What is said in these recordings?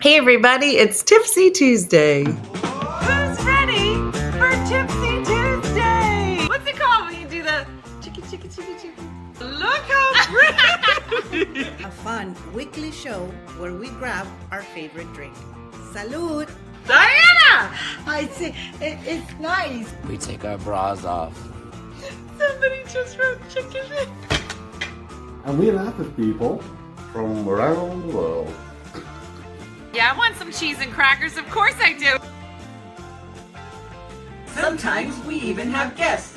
Hey everybody, it's Tipsy Tuesday. Who's ready for Tipsy Tuesday? What's it called when you do the chicky? Look how pretty! A fun weekly show where we grab our favorite drink. Salud! Diana! I see, it's nice. We take our bras off. Somebody just wrote chicken. And we laugh at people from around the world. Yeah, I want some cheese and crackers. Of course I do. Sometimes we even have guests.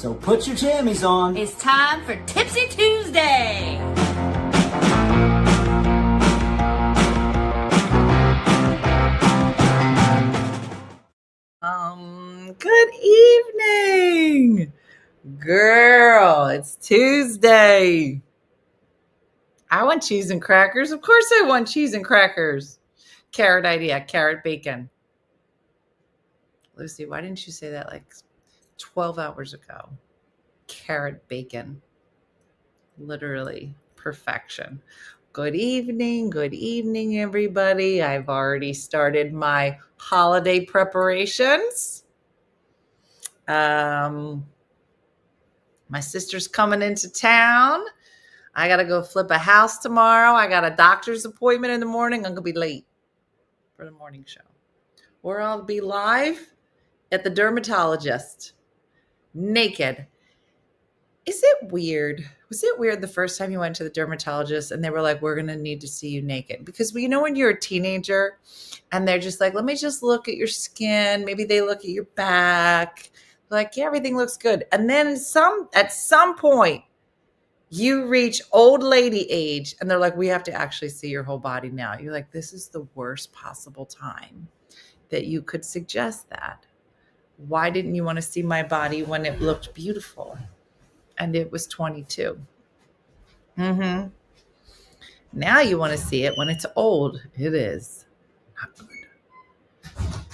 So put your jammies on. It's time for Tipsy Tuesday. Good evening. Girl, it's Tuesday. I want cheese and crackers. Of course I want cheese and crackers. Carrot idea, carrot bacon. Lucy, why didn't you say that like 12 hours ago? Carrot bacon. Literally perfection. Good evening, everybody. I've already started my holiday preparations. My sister's coming into town. I got to go flip a house tomorrow. I got a doctor's appointment in the morning. I'm going to be late for the morning show. Or I'll be live at the dermatologist, naked. Is it weird? Was it weird the first time you went to the dermatologist and they were like, we're going to need to see you naked? Because you know when you're a teenager and they're just like, let me just look at your skin. Maybe they look at your back. Like, yeah, everything looks good. And then at some point, you reach old lady age and they're like, we have to actually see your whole body now. You're like, this is the worst possible time that you could suggest that. Why didn't you want to see my body when it looked beautiful? And it was 22. Now you want to see it when it's old. It is not good.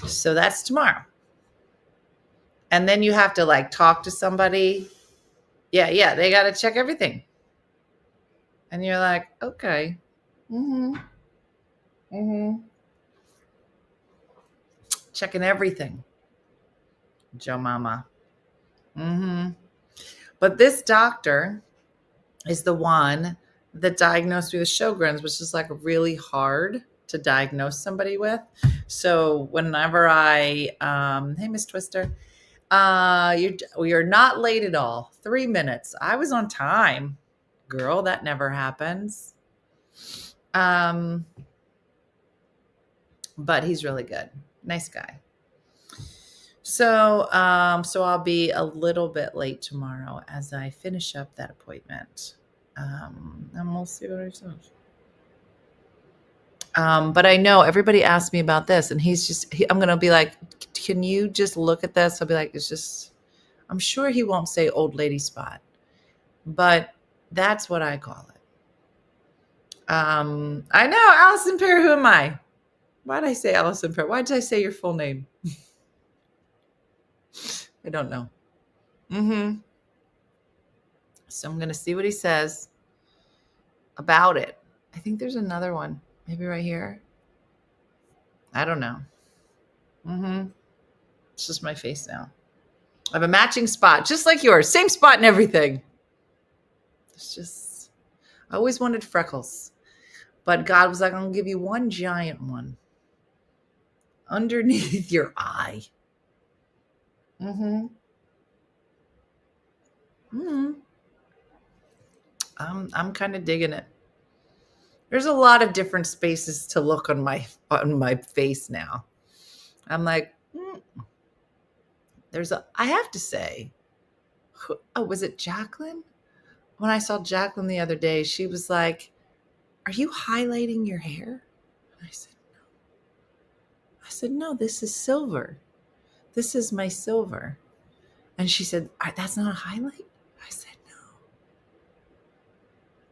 So that's tomorrow. And then you have to like talk to somebody. Yeah, they got to check everything. And you're like, okay. Checking everything. Joe Mama. But this doctor is the one that diagnosed me with Sjogren's, which is like really hard to diagnose somebody with. So whenever hey, Miss Twister, you're not late at all. 3 minutes. I was on time. Girl, that never happens. But he's really good. Nice guy. So I'll be a little bit late tomorrow as I finish up that appointment. And we'll see what he says. But I know everybody asked me about this, and I'm going to be like, can you just look at this? I'll be like, I'm sure he won't say old lady spot, but that's what I call it. I know, Allison Pear, who am I? Why did I say Allison Pear? Why did I say your full name? I don't know. So I'm going to see what he says about it. I think there's another one. Maybe right here. I don't know. It's just my face now. I have a matching spot, just like yours. Same spot and everything. I always wanted freckles. But God was like, I'm going to give you one giant one. Underneath your eye. I'm kind of digging it. There's a lot of different spaces to look on my face now. I'm like, I have to say, was it Jacqueline? When I saw Jacqueline the other day, she was like, are you highlighting your hair? And I said, no. I said, no, this is silver. This is my silver. And she said, that's not a highlight? I said, no.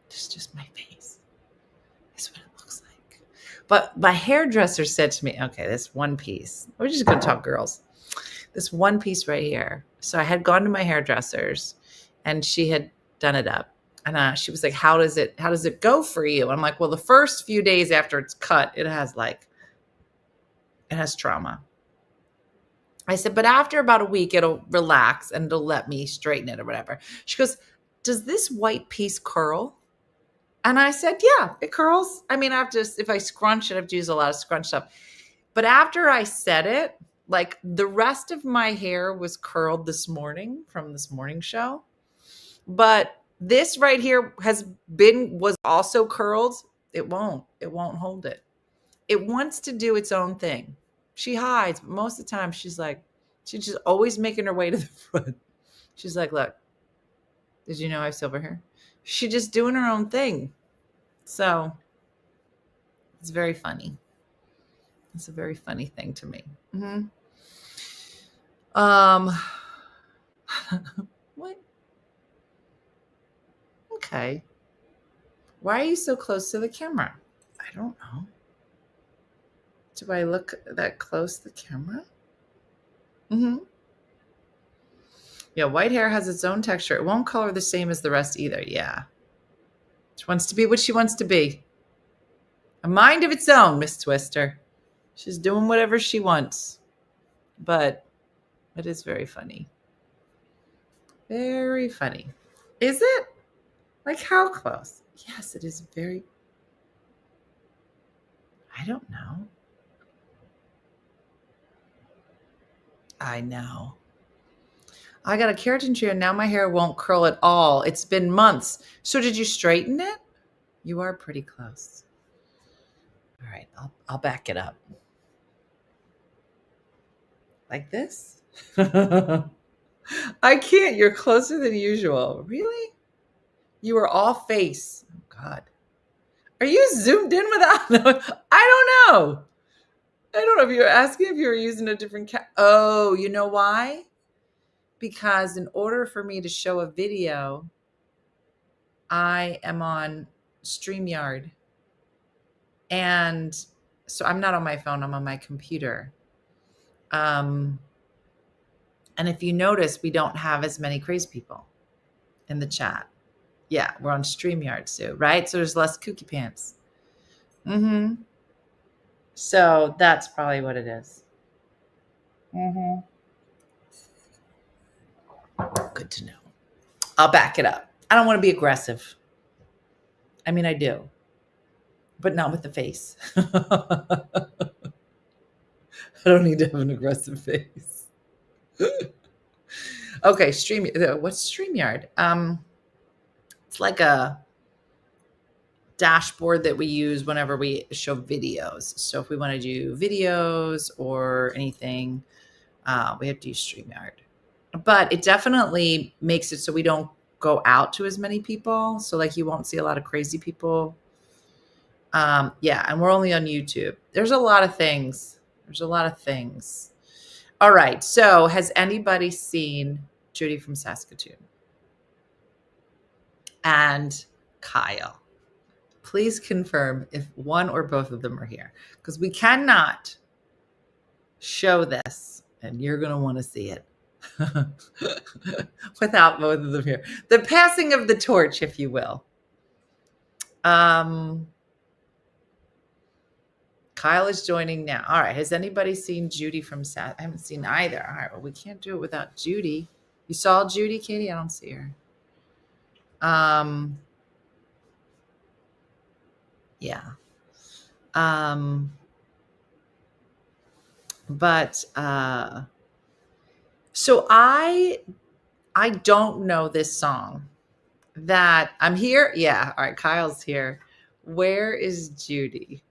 It's just my face. That's what it looks like. But my hairdresser said to me, okay, this one piece. We're just going to talk girls. This one piece right here. So I had gone to my hairdresser's and she had done it up. And she was like, how does it go for you? I'm like, well, the first few days after it's cut, it has trauma. I said, but after about a week, it'll relax and it'll let me straighten it or whatever. She goes, does this white piece curl? And I said, yeah, it curls. I mean, if I scrunch it, I have to use a lot of scrunch stuff. But after I said it, like the rest of my hair was curled this morning from this morning show. But this right here was also curled. It won't hold it. It wants to do its own thing. She hides, but most of the time she's just always making her way to the front. She's like, look, did you know I have silver hair? She's just doing her own thing. So it's very funny. It's a very funny thing to me. Mm-hmm. What? Okay. Why are you so close to the camera? I don't know. Do I look that close to the camera? Mm-hmm. Yeah, white hair has its own texture. It won't color the same as the rest either. Yeah. She wants to be what she wants to be. A mind of its own, Miss Twister. She's doing whatever she wants. But it is very funny. Very funny. Is it? Like how close? Yes, it is very... I don't know. I know. I got a keratin treatment. Now my hair won't curl at all. It's been months. So did you straighten it? You are pretty close. All right, I'll back it up. Like this? I can't. You're closer than usual. Really? You are all face. Oh, God. Are you zoomed in without? I don't know. I don't know if you're asking if you were using a different Oh, you know why? Because in order for me to show a video, I am on StreamYard. And so I'm not on my phone, I'm on my computer. And if you notice, we don't have as many crazy people in the chat. Yeah, we're on StreamYard too, right? So there's less kooky pants. Mm-hmm. So that's probably what it is. Mm-hmm. Good to know. I'll back it up. I don't want to be aggressive. I mean, I do, but not with the face. I don't need to have an aggressive face. Okay, what's StreamYard? It's like a dashboard that we use whenever we show videos. So if we want to do videos or anything, we have to use StreamYard. But it definitely makes it so we don't go out to as many people. So like you won't see a lot of crazy people. Yeah, and we're only on YouTube. There's a lot of things. All right. So has anybody seen Judy from Saskatoon? And Kyle. Please confirm if one or both of them are here, because we cannot show this, and you're going to want to see it without both of them here. The passing of the torch, if you will. Kyle is joining now. All right. Has anybody seen Judy from I haven't seen either. All right. Well, we can't do it without Judy. You saw Judy, Katie? I don't see her. Yeah. But so I don't know this song. That I'm here. Yeah. All right. Kyle's here. Where is Judy?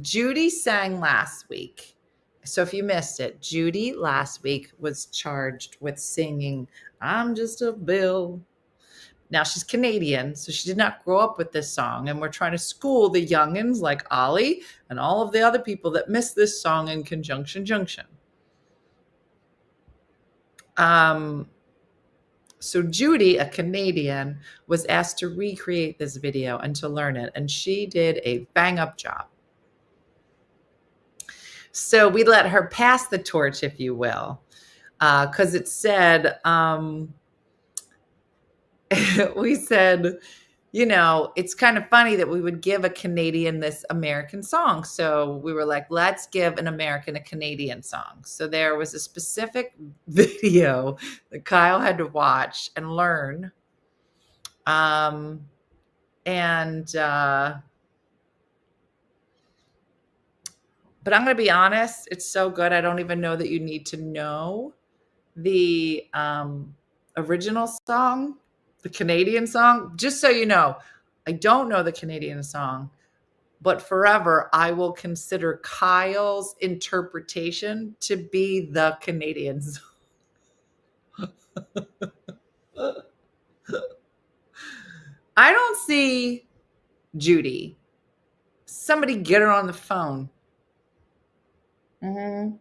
Judy sang last week. So if you missed it, Judy last week was charged with singing I'm Just a Bill. Now she's Canadian, so she did not grow up with this song. And we're trying to school the youngins like Ollie and all of the other people that missed this song in Conjunction Junction. So Judy, a Canadian, was asked to recreate this video and to learn it. And she did a bang up job. So we let her pass the torch, if you will, because it said, we said, you know, it's kind of funny that we would give a Canadian this American song. So we were like, let's give an American a Canadian song. So there was a specific video that Kyle had to watch and learn. But I'm going to be honest, it's so good. I don't even know that you need to know the original song, the Canadian song. Just so you know, I don't know the Canadian song, but forever I will consider Kyle's interpretation to be the Canadian song. I don't see Judy. Somebody get her on the phone. I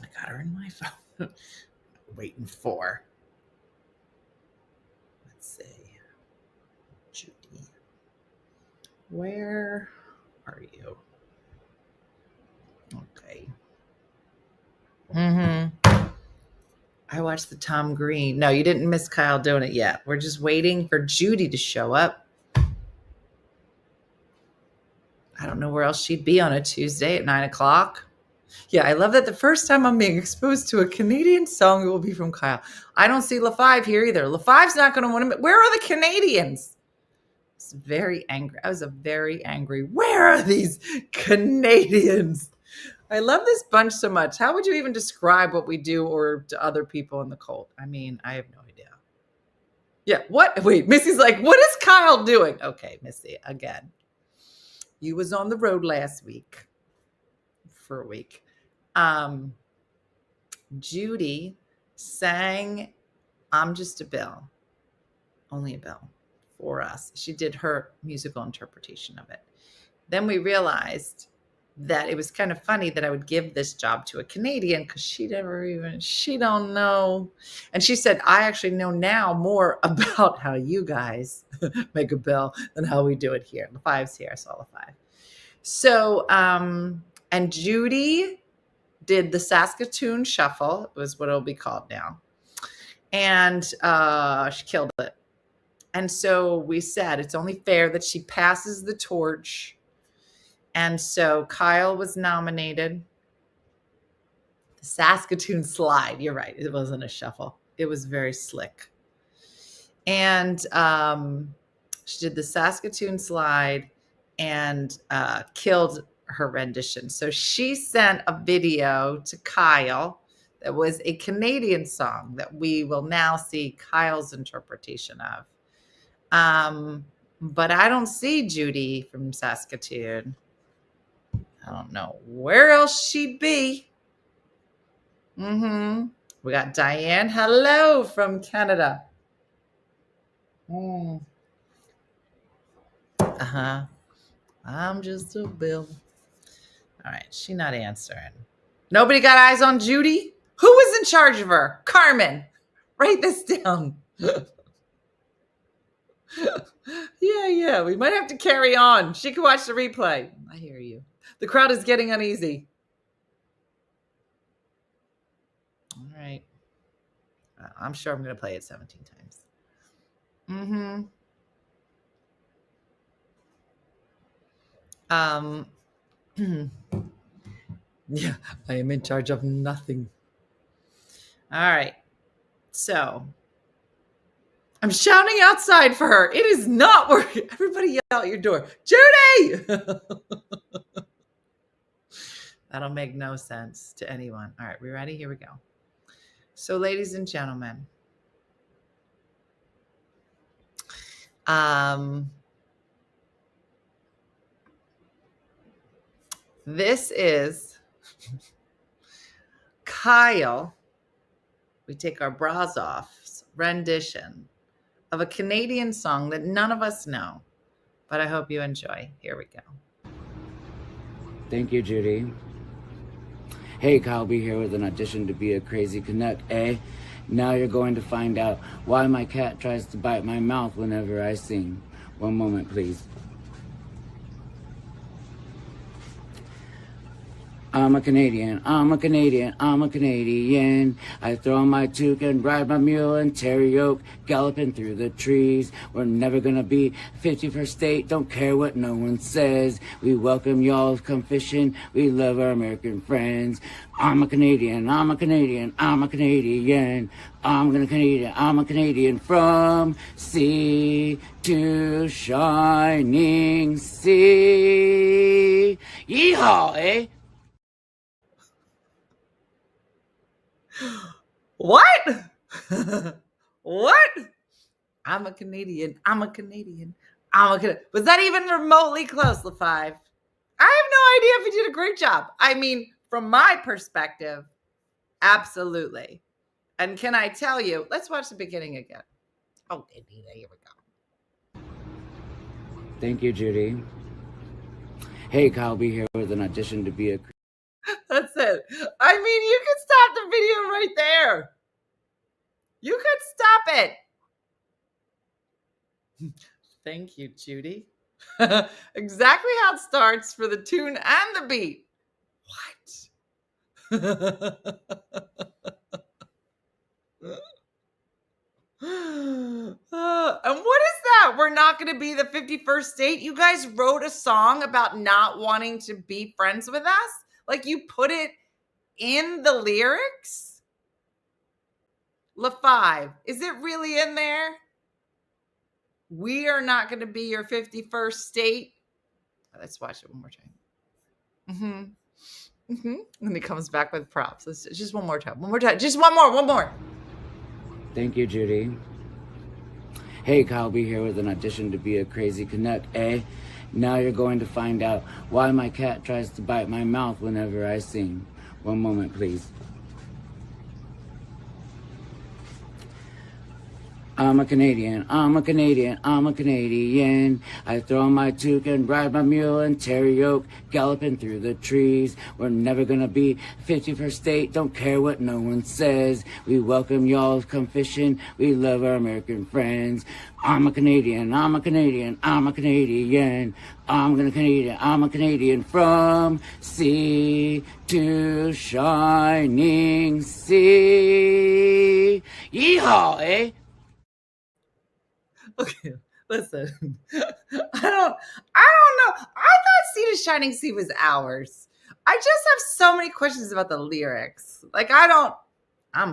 got her in my phone. Waiting for. Let's see. Judy. Where are you? Okay. I watched the Tom Green. No, you didn't miss Kyle doing it yet. We're just waiting for Judy to show up. I don't know where else she'd be on a Tuesday at 9:00. Yeah, I love that the first time I'm being exposed to a Canadian song, it will be from Kyle. I don't see LaFive here either. LaFive's not going to want to. Where are the Canadians? I was very angry. I was very angry. Where are these Canadians? I love this bunch so much. How would you even describe what we do or to other people in the cult? I mean, I have no idea. Yeah, what? Wait, Missy's like, what is Kyle doing? Okay, Missy, again. You was on the road last week for a week. Judy sang I'm Just a Bill, only a bill for us. She did her musical interpretation of it. Then we realized that it was kind of funny that I would give this job to a Canadian because she don't know. And she said, I actually know now more about how you guys make a bill than how we do it here. The five's here. I saw the five. So, and Judy did the Saskatoon Shuffle, was what it'll be called now. And she killed it. And so we said, it's only fair that she passes the torch. And so Kyle was nominated. The Saskatoon Slide. You're right. It wasn't a shuffle. It was very slick. And she did the Saskatoon Slide and killed her rendition. So she sent a video to Kyle that was a Canadian song that we will now see Kyle's interpretation of. But I don't see Judy from Saskatoon. I don't know where else she'd be. We got Diane. Hello from Canada. I'm just a bill. All right, she not answering. Nobody got eyes on Judy? Who was in charge of her? Carmen. Write this down. Yeah. We might have to carry on. She can watch the replay. I hear you. The crowd is getting uneasy. All right. I'm sure I'm going to play it 17 times. Yeah, I am in charge of nothing. All right. So I'm shouting outside for her. It is not working. Everybody yell out your door. Judy! That'll make no sense to anyone. All right, we ready? Here we go. So, ladies and gentlemen, this is Kyle. We take our bras off. Rendition of a Canadian song that none of us know, but I hope you enjoy. Here we go. Thank you, Judy. Hey, Kyle B here with an audition to be a crazy Canuck, eh? Now you're going to find out why my cat tries to bite my mouth whenever I sing. One moment, please. I'm a Canadian, I'm a Canadian, I'm a Canadian. I throw my toque and ride my mule and Terry Oak, galloping through the trees. We're never gonna be 51st state, don't care what no one says. We welcome y'all, come fishing, we love our American friends. I'm a Canadian, I'm a Canadian, I'm a Canadian. I'm a Canadian from sea to shining sea. Yeehaw, eh? What? What? I'm a Canadian. I'm a Canadian. I'm a Canadian. Was that even remotely close, LaFive? I have no idea if he did a great job. I mean, from my perspective, absolutely. And can I tell you, let's watch the beginning again. Oh, here we go. Thank you, Judy. Hey, Kyle, be here with an audition to be a... That's it. I mean, you could stop the video right there. You could stop it. Thank you, Judy. Exactly how it starts for the tune and the beat. What? And what is that? We're not going to be the 51st state. You guys wrote a song about not wanting to be friends with us? Like you put it in the lyrics? LaFive, is it really in there? We are not going to be your 51st state. Let's watch it one more time. And then he comes back with props. Let's just one more time. One more time. Just one more. Thank you, Judy. Hey, Kyle, be here with an audition to be a crazy Canuck, eh? Now you're going to find out why my cat tries to bite my mouth whenever I sing. One moment, please. I'm a Canadian, I'm a Canadian, I'm a Canadian. I throw my toque and ride my mule and Terry Oak, galloping through the trees. We're never gonna be 51st state, don't care what no one says. We welcome y'all, come fishing, we love our American friends. I'm a Canadian, I'm a Canadian, I'm a Canadian. I'm a Canadian from sea to shining sea. Yeehaw, eh? Okay, listen. I don't know. I thought Sea to Shining Sea was ours. I just have so many questions about the lyrics. Like, I'm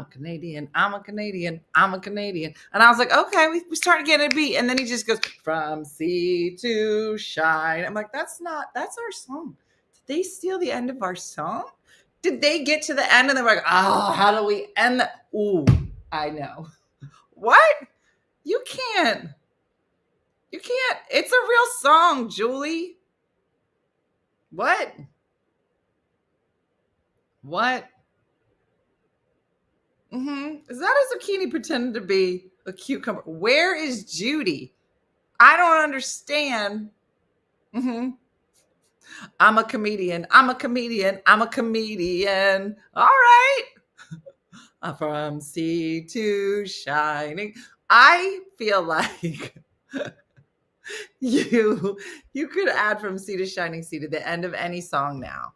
a Canadian, I'm a Canadian, I'm a Canadian. And I was like, okay, we started getting a beat. And then he just goes, from sea to shine. I'm like, that's our song. Did they steal the end of our song? Did they get to the end and they were like, oh, how do we end that? Ooh, I know. What? You can't. It's a real song, Julie. What? Is that a zucchini pretending to be a cucumber? Where is Judy? I don't understand. I'm a comedian. I'm a comedian. I'm a comedian. All right. From sea to shining. I feel like you could add from sea to shining sea to the end of any song now.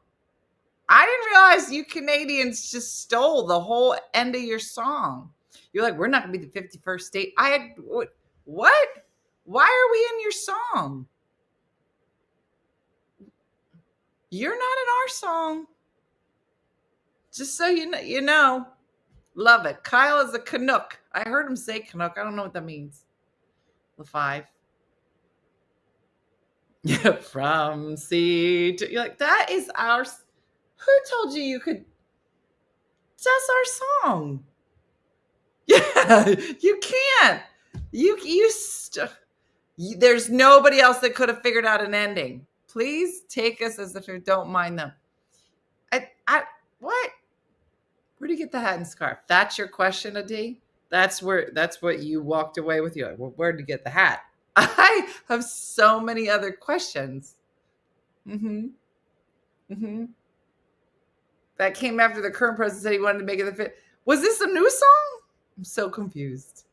I didn't realize you Canadians just stole the whole end of your song. You're like, we're not going to be the 51st state. What? Why are we in your song? You're not in our song. Just so you know. Love it. Kyle is a Canuck. I heard him say Canuck. I don't know what that means. LaFive. Yeah, from sea to... You're like, that is ours. Who told you could... That's our song. Yeah, you can't. There's nobody else that could have figured out an ending. Please take us as if you don't mind them. What? Where do you get the hat and scarf? That's your question, Adi? That's what you walked away with. You. Well, where did you get the hat? I have so many other questions. That came after the current president said he wanted to make it the fit. Was this a new song? I'm so confused.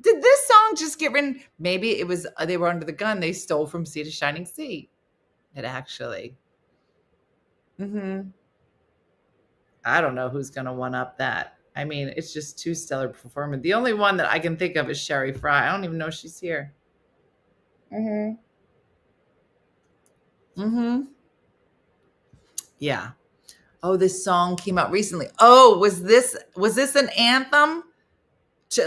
Did this song just get written? Maybe it was they were under the gun. They stole from Sea to Shining Sea. It actually. I don't know who's going to one up that. I mean, it's just two stellar performers. The only one that I can think of is Sherry Fry. I don't even know if she's here. Yeah. Oh, this song came out recently. Oh, was this an anthem?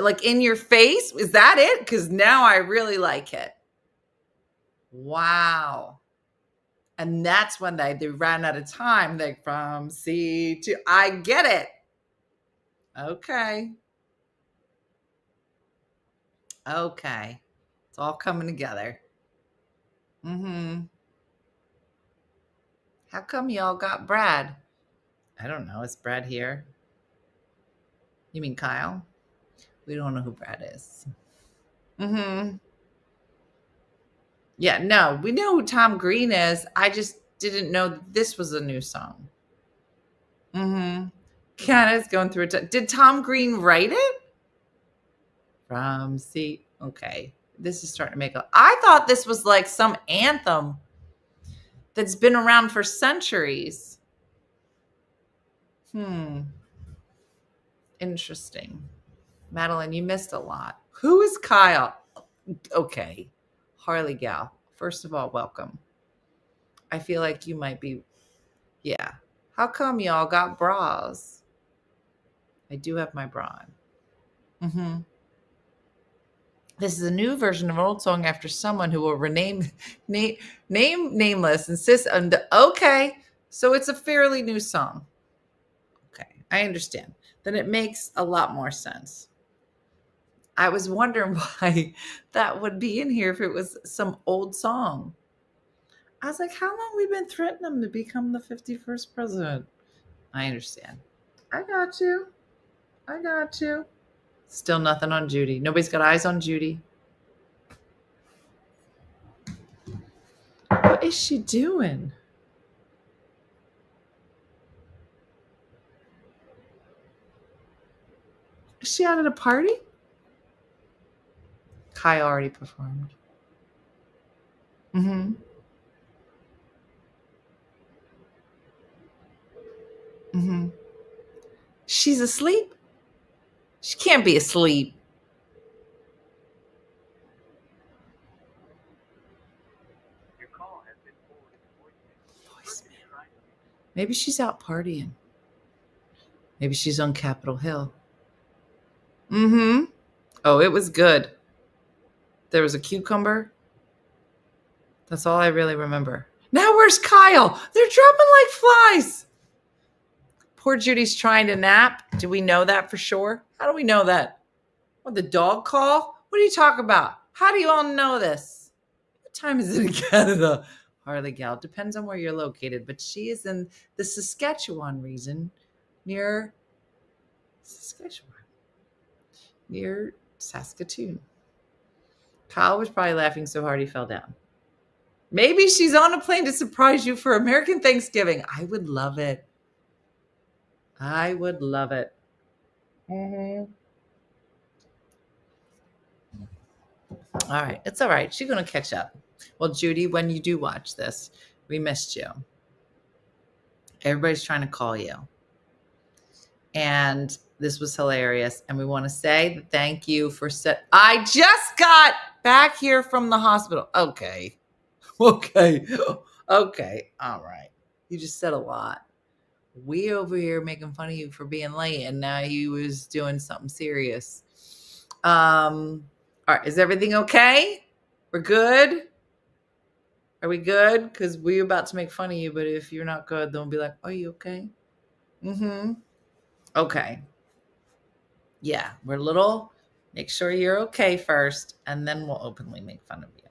Like in your face? Is that it? Because now I really like it. Wow. And that's when they ran out of time. Like from sea to I get it. Okay. Okay. It's all coming together. How come y'all got Brad? I don't know. Is Brad here? You mean Kyle? We don't know who Brad is. Yeah, no, we know who Tom Green is. I just didn't know that this was a new song. Canada's going through it. Did Tom Green write it? From sea. Okay. This is starting to make I thought this was like some anthem that's been around for centuries. Interesting. Madeline, you missed a lot. Who is Kyle? Okay. Harley Gal. First of all, welcome. I feel like you might be, yeah. How come y'all got bras? I do have my bra on. This is a new version of an old song after someone who will rename nameless insists on okay. So it's a fairly new song. Okay, I understand. Then it makes a lot more sense. I was wondering why that would be in here if it was some old song. I was like, how long have we been threatening him to become the 51st president? I understand. I got you. Still nothing on Judy. Nobody's got eyes on Judy. What is she doing? Is she out at a party? Kai already performed. She's asleep? She can't be asleep. Your call has been forwarded to voicemail. Maybe she's out partying. Maybe she's on Capitol Hill. Oh, it was good. There was a cucumber. That's all I really remember. Now where's Kyle? They're dropping like flies. Poor Judy's trying to nap. Do we know that for sure? How do we know that? What, the dog call? What are you talking about? How do you all know this? What time is it in Canada? Harley Gal. Depends on where you're located, but she is in the Saskatchewan region near Saskatchewan. Near Saskatoon. Kyle was probably laughing so hard he fell down. Maybe she's on a plane to surprise you for American Thanksgiving. I would love it. I would love it. All right. It's all right. She's going to catch up. Well, Judy, when you do watch this, we missed you. Everybody's trying to call you. And this was hilarious. And we want to say thank you for I just got back here from the hospital. Okay. All right. You just said a lot. We over here making fun of you for being late, and now you was doing something serious. All right. Is everything okay? We're good? Are we good? Because we're about to make fun of you, but if you're not good, then we'll be like, are you okay? Okay. Yeah, we're little. Make sure you're okay first, and then we'll openly make fun of you.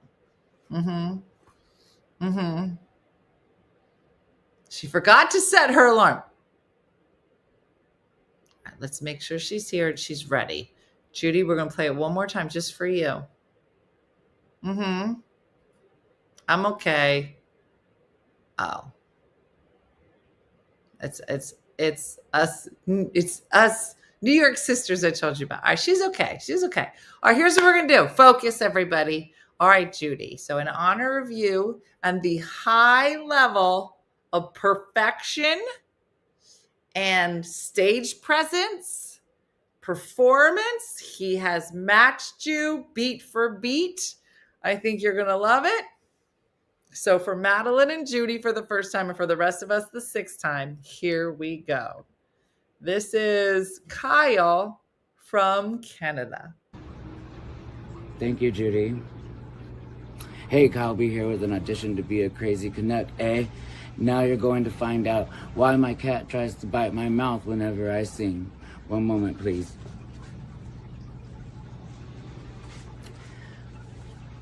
She forgot to set her alarm. All right, let's make sure she's here and she's ready. Judy, we're going to play it one more time just for you. I'm okay. Oh. It's us. It's us New York sisters I told you about. All right, she's okay. All right, here's what we're going to do. Focus, everybody. All right, Judy. So in honor of you and the high level of perfection and stage presence, performance. He has matched you beat for beat. I think you're going to love it. So for Madeline and Judy for the first time, and for the rest of us the sixth time, here we go. This is Kyle from Canada. Thank you, Judy. Hey, Kyle B here with an audition to be a crazy Canuck, eh? Now you're going to find out why my cat tries to bite my mouth whenever I sing. One moment, please.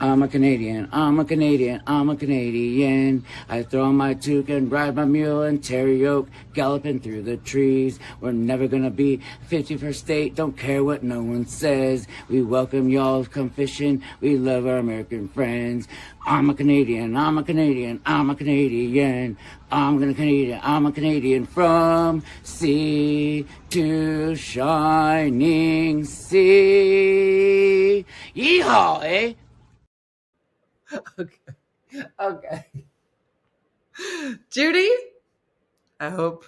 I'm a Canadian, I'm a Canadian, I'm a Canadian. I throw on my toque and ride my mule and Terry Oak, galloping through the trees. We're never gonna be 51st state, don't care what no one says. We welcome y'all, come fishing, we love our American friends. I'm a Canadian, I'm a Canadian, I'm a Canadian. I'm a Canadian from sea to shining sea. Yeehaw, eh? Okay. Judy, I hope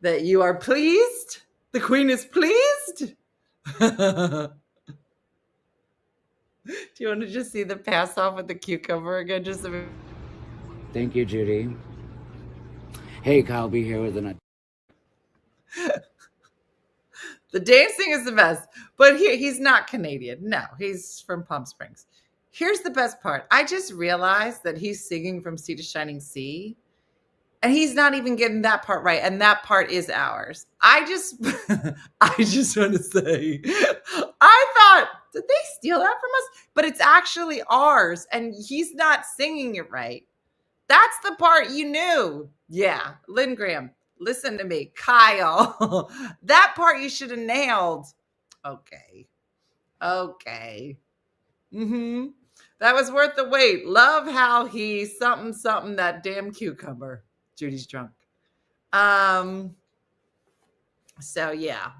that you are pleased. The queen is pleased. Do you want to just see the pass off with the cucumber again? Just a minute. Thank you, Judy. Hey, Kyle B here with an... The dancing is the best, but he's not Canadian. No, he's from Palm Springs. Here's the best part. I just realized that he's singing from Sea to Shining Sea, and he's not even getting that part right, and that part is ours. I just want to say, I thought, did they steal that from us? But it's actually ours, and he's not singing it right. That's the part you knew. Yeah, Lynn Graham, listen to me. Kyle, that part you should have nailed. Okay. Mm-hmm. That was worth the wait. Love how he something that damn cucumber. Judy's drunk. So yeah.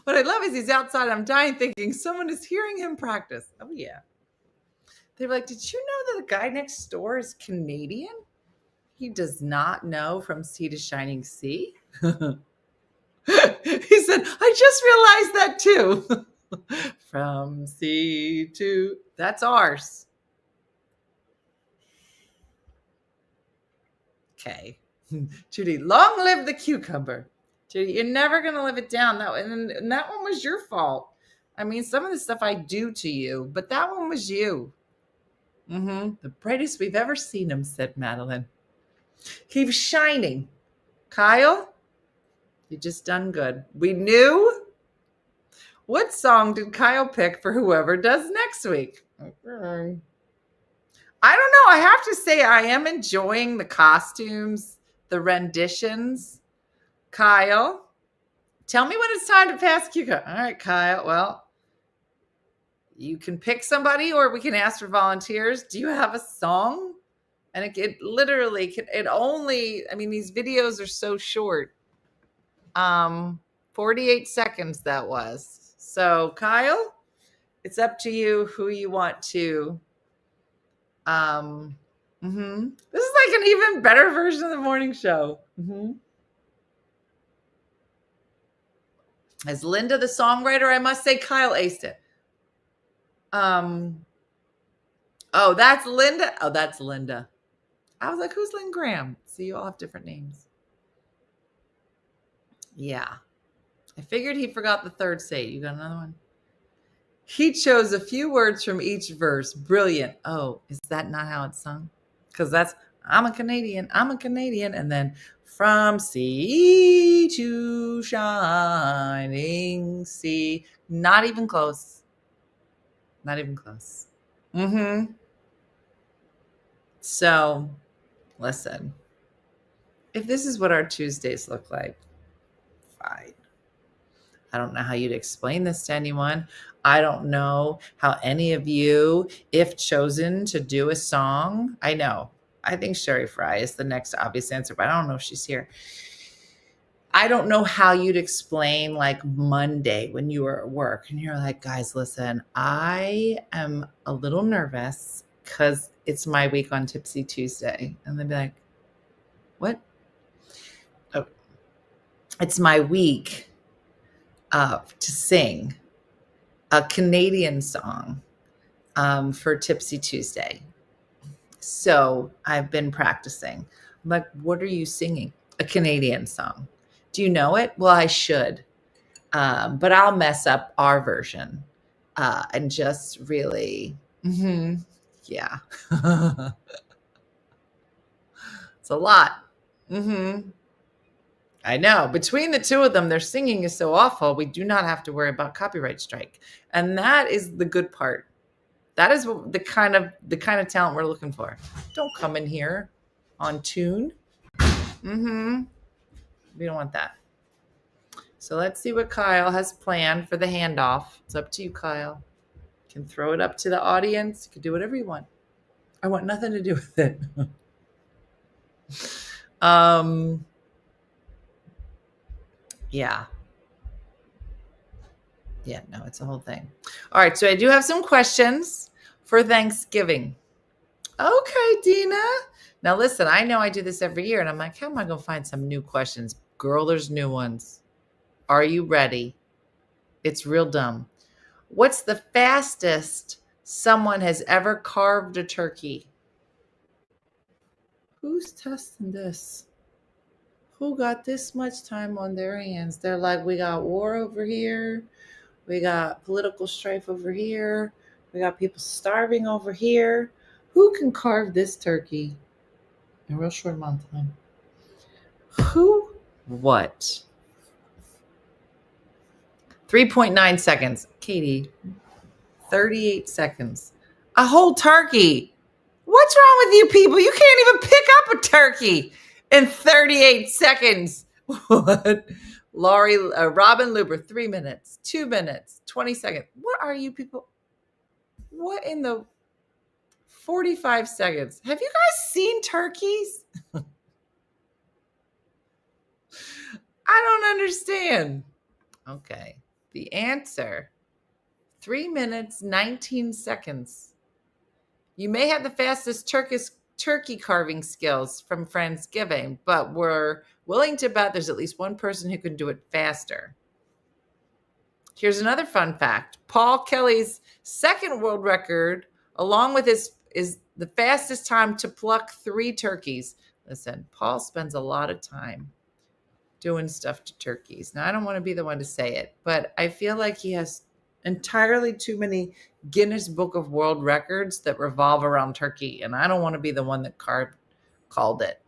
What I love is he's outside. I'm dying thinking someone is hearing him practice. Oh yeah. They're like, did you know that the guy next door is Canadian? He does not know from Sea to Shining Sea. He said, I just realized that too. From sea to, that's ours. Okay. Judy, long live the cucumber. Judy, you're never going to live it down. And that one was your fault. I mean, some of the stuff I do to you, but that one was you. The brightest we've ever seen him, said Madeline. Keep shining. Kyle, you just done good. We knew. What song did Kyle pick for whoever does next week? I don't know. I have to say I am enjoying the costumes, the renditions. Kyle, tell me when it's time to pass cucumber. All right, Kyle. Well, you can pick somebody or we can ask for volunteers. Do you have a song? And it literally can, these videos are so short. 48 seconds that was. So Kyle, it's up to you who you want to. This is like an even better version of the morning show. As Linda the songwriter, I must say Kyle aced it. Oh, that's Linda. Oh, that's Linda. I was like, who's Lynn Graham? See, you all have different names. Yeah. I figured he forgot the third say. You got another one? He chose a few words from each verse. Brilliant. Oh, is that not how it's sung? Because that's, I'm a Canadian. And then from sea to shining sea. Not even close. So, listen. If this is what our Tuesdays look like, fine. I don't know how you'd explain this to anyone. I don't know how any of you, if chosen to do a song, I know. I think Sherry Fry is the next obvious answer, but I don't know if she's here. I don't know how you'd explain like Monday when you were at work and you're like, guys, listen, I am a little nervous because it's my week on Tipsy Tuesday. And they'd be like, what? Oh, it's my week to sing a Canadian song for Tipsy Tuesday. So I've been practicing. I'm like, what are you singing? A Canadian song. Do you know it? Well, I should. But I'll mess up our version and just really, yeah. It's a lot. I know. Between the two of them, their singing is so awful. We do not have to worry about copyright strike, and that is the good part. That is the kind of talent we're looking for. Don't come in here on tune. We don't want that. So let's see what Kyle has planned for the handoff. It's up to you, Kyle. You can throw it up to the audience. You can do whatever you want. I want nothing to do with it. Yeah. Yeah, no, it's a whole thing. All right, so I do have some questions for Thanksgiving. Okay, Dina. Now listen, I know I do this every year, and I'm like, how am I going to find some new questions? Girl, there's new ones. Are you ready? It's real dumb. What's the fastest someone has ever carved a turkey? Who's testing this? Who got this much time on their hands? They're like, we got war over here. We got political strife over here. We got people starving over here. Who can carve this turkey in a real short amount of time? Who? What? 3.9 seconds. Katie, 38 seconds. A whole turkey. What's wrong with you people? You can't even pick up a turkey in 38 seconds. What? Laurie, Robin Luber, 3 minutes, 2 minutes, 20 seconds. What are you people? What in the 45 seconds? Have you guys seen turkeys? I don't understand. Okay. The answer, 3 minutes, 19 seconds. You may have the fastest turkey carving skills from Friendsgiving, but we're willing to bet there's at least one person who can do it faster. Here's another fun fact. Paul Kelly's second world record, along with his, is the fastest time to pluck 3 turkeys. Listen, Paul spends a lot of time doing stuff to turkeys. Now, I don't want to be the one to say it, but I feel like he has entirely too many Guinness Book of World Records that revolve around turkey, and I don't want to be the one that called it.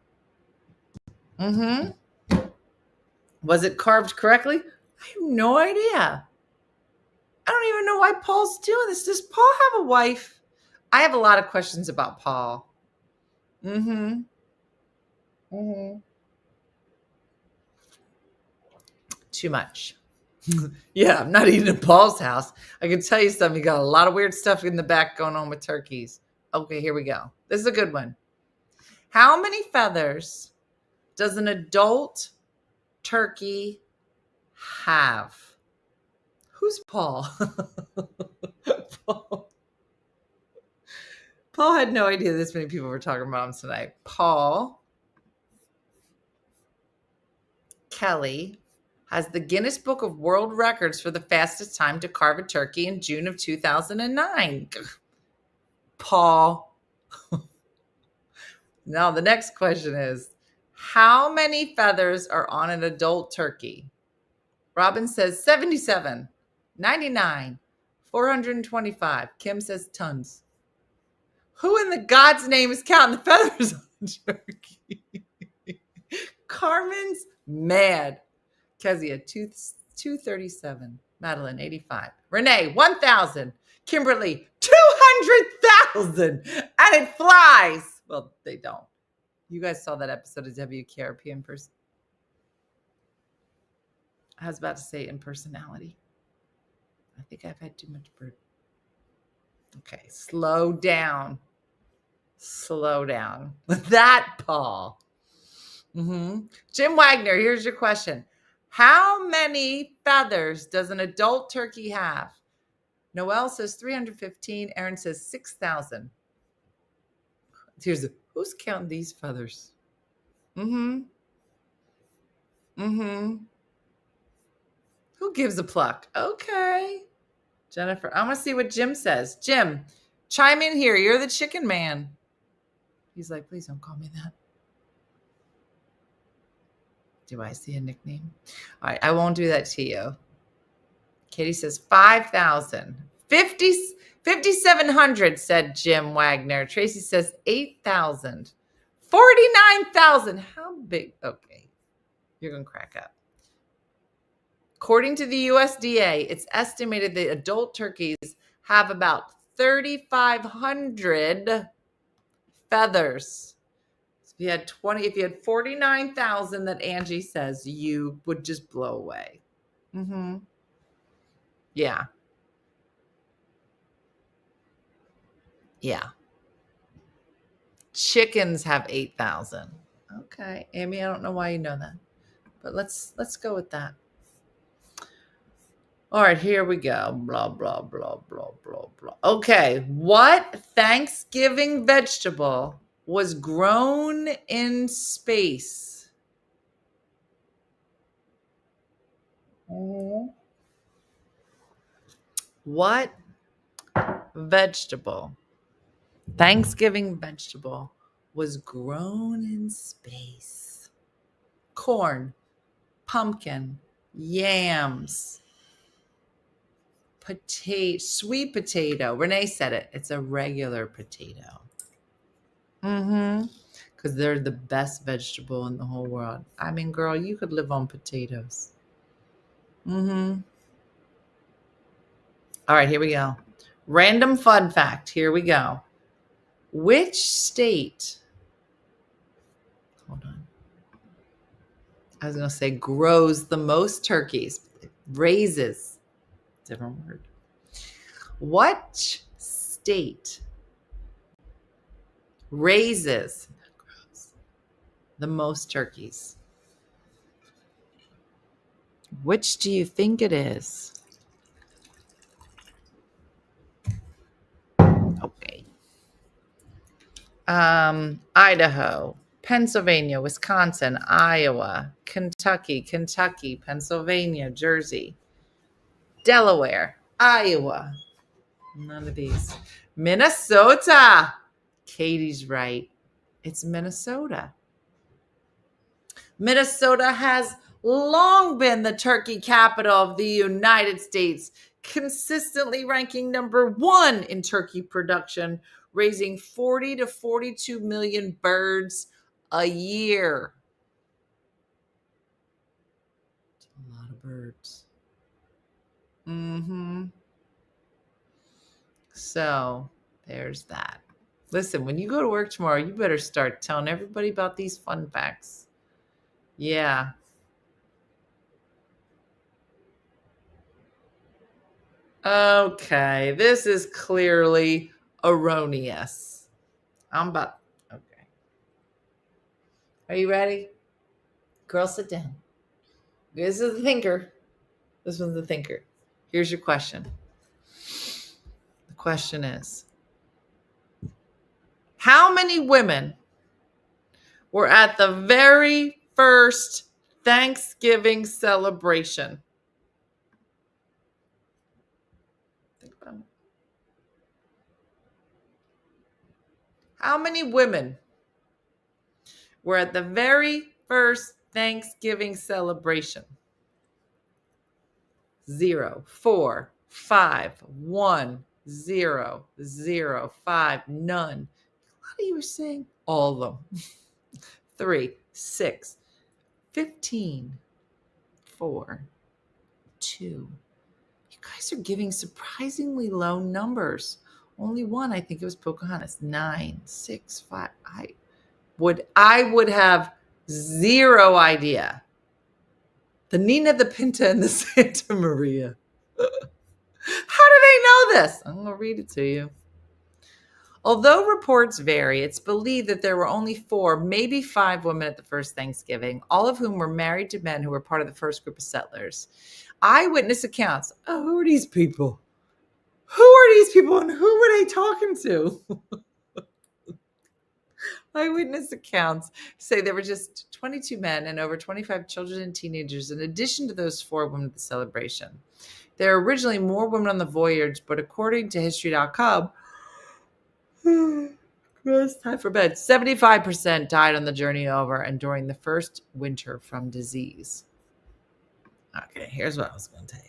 Was it carved correctly? I have no idea. I don't even know why Paul's doing this. Does Paul have a wife? I have a lot of questions about Paul. Too much. Yeah, I'm not eating at Paul's house. I can tell you something. You got a lot of weird stuff in the back going on with turkeys. Okay, here we go. This is a good one. How many feathers does an adult turkey have? Who's Paul? Paul had no idea this many people were talking about him tonight. Paul Kelly has the Guinness Book of World Records for the fastest time to carve a turkey in June of 2009. Paul. Now, the next question is, how many feathers are on an adult turkey? Robin says 77, 99, 425. Kim says tons. Who in the God's name is counting the feathers on the turkey? Carmen's mad. Kezia, 237. Madeline, 85. Renee, 1,000. Kimberly, 200,000. And it flies. Well, they don't. You guys saw that episode of WKRP in person. I was about to say in personality. I think I've had too much bird. Okay, slow down. Slow down. That, Paul. Jim Wagner, here's your question. How many feathers does an adult turkey have? Noelle says 315. Aaron says 6,000. Who's counting these feathers? Who gives a pluck? Okay. Jennifer, I want to see what Jim says. Jim, chime in here. You're the chicken man. He's like, please don't call me that. Do I see a nickname? All right, I won't do that to you. Katie says 5,000. 5,700, said Jim Wagner. Tracy says 8,000. 49,000. How big? Okay. You're going to crack up. According to the USDA, it's estimated that adult turkeys have about 3,500 feathers. So if you had 49,000 that Angie says, you would just blow away. Mm-hmm. Yeah. Yeah. Chickens have 8,000. Okay. Amy, I don't know why you know that, but let's go with that. All right, here we go. Blah, blah, blah, blah, blah, blah. Okay. What Thanksgiving vegetable was grown in space? Mm-hmm. What vegetable? Thanksgiving vegetable was grown in space. Corn, pumpkin, yams, sweet potato. Renee said it. It's a regular potato. Mm-hmm. Because they're the best vegetable in the whole world. I mean, girl, you could live on potatoes. Mm-hmm. All right, here we go. Random fun fact. Here we go. Which state, hold on, I was going to say grows the most turkeys. Raises, different word. What state raises the most turkeys? Which do you think it is? Okay. Idaho, Pennsylvania, Wisconsin, Iowa, Kentucky, Pennsylvania, Jersey, Delaware, Iowa. None of these. Minnesota. Katie's right. It's Minnesota. Minnesota has long been the turkey capital of the United States, consistently ranking number 1 in turkey production, raising 40 to 42 million birds a year. It's a lot of birds. Mm-hmm. So there's that. Listen, when you go to work tomorrow, you better start telling everybody about these fun facts. Yeah. Okay, this is clearly erroneous. Okay. Are you ready? Girl, sit down. This is the thinker. This one's the thinker. Here's your question. The question is, how many women were at the very first Thanksgiving celebration? Think about it. How many women were at the very first Thanksgiving celebration? 0, 4, 5, 1, 0, 0, 5, none. A lot of you are saying all of them. 3, 6, 15, 4, 2. You guys are giving surprisingly low numbers. Only one, I think it was Pocahontas. 9, 6, 5. I would have zero idea. The Nina, the Pinta, and the Santa Maria. How do they know this? I'm going to read it to you. Although reports vary, it's believed that there were only 4, maybe 5 women at the first Thanksgiving, all of whom were married to men who were part of the first group of settlers. Eyewitness accounts. Oh, who are these people? Who are these people and who were they talking to? Eyewitness accounts say there were just 22 men and over 25 children and teenagers in addition to those 4 women at the celebration. There were originally more women on the voyage, but according to History.com, it's time for bed. 75% died on the journey over and during the first winter from disease. Okay, here's what I was going to tell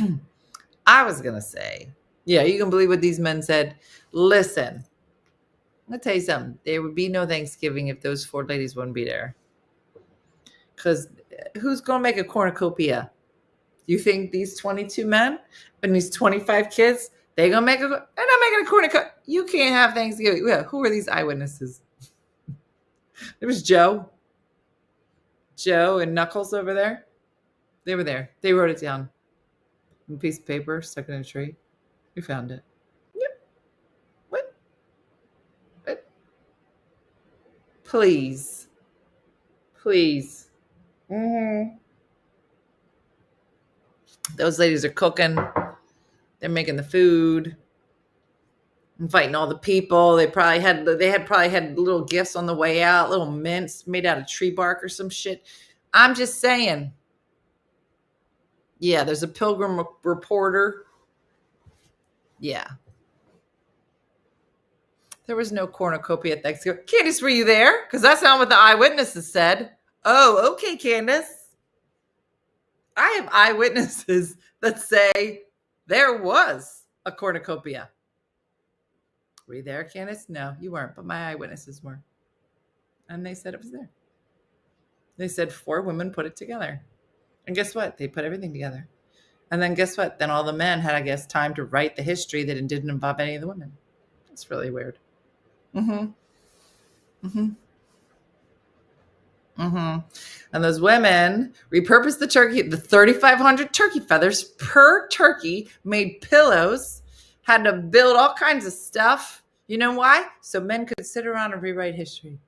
you. I was going to say, yeah, you can believe what these men said. Listen, I'm going to tell you something. There would be no Thanksgiving if those 4 ladies wouldn't be there. Because who's going to make a cornucopia? You think these 22 men and these 25 kids, they're not making a cornucopia. You can't have Thanksgiving. Yeah, who are these eyewitnesses? There was Joe and Knuckles over there. They were there. They wrote it down on a piece of paper, stuck it in a tree. We found it. Yep. What? Please. Mm-hmm. Those ladies are cooking. They're making the food. Inviting all the people. They probably had little gifts on the way out, little mints made out of tree bark or some shit. I'm just saying. Yeah, there's a Pilgrim reporter. Yeah. There was no cornucopia at Thanksgiving. Candace, were you there? Because that's not what the eyewitnesses said. Oh, okay, Candace. I have eyewitnesses that say there was a cornucopia. Were you there, Candace? No, you weren't, but my eyewitnesses were. And they said it was there. They said 4 women put it together. And guess what? They put everything together. And then guess what? Then all the men had, I guess, time to write the history that it didn't involve any of the women. It's really weird. And those women repurposed the turkey, the 3,500 turkey feathers per turkey, made pillows, had to build all kinds of stuff. You know why? So men could sit around and rewrite history.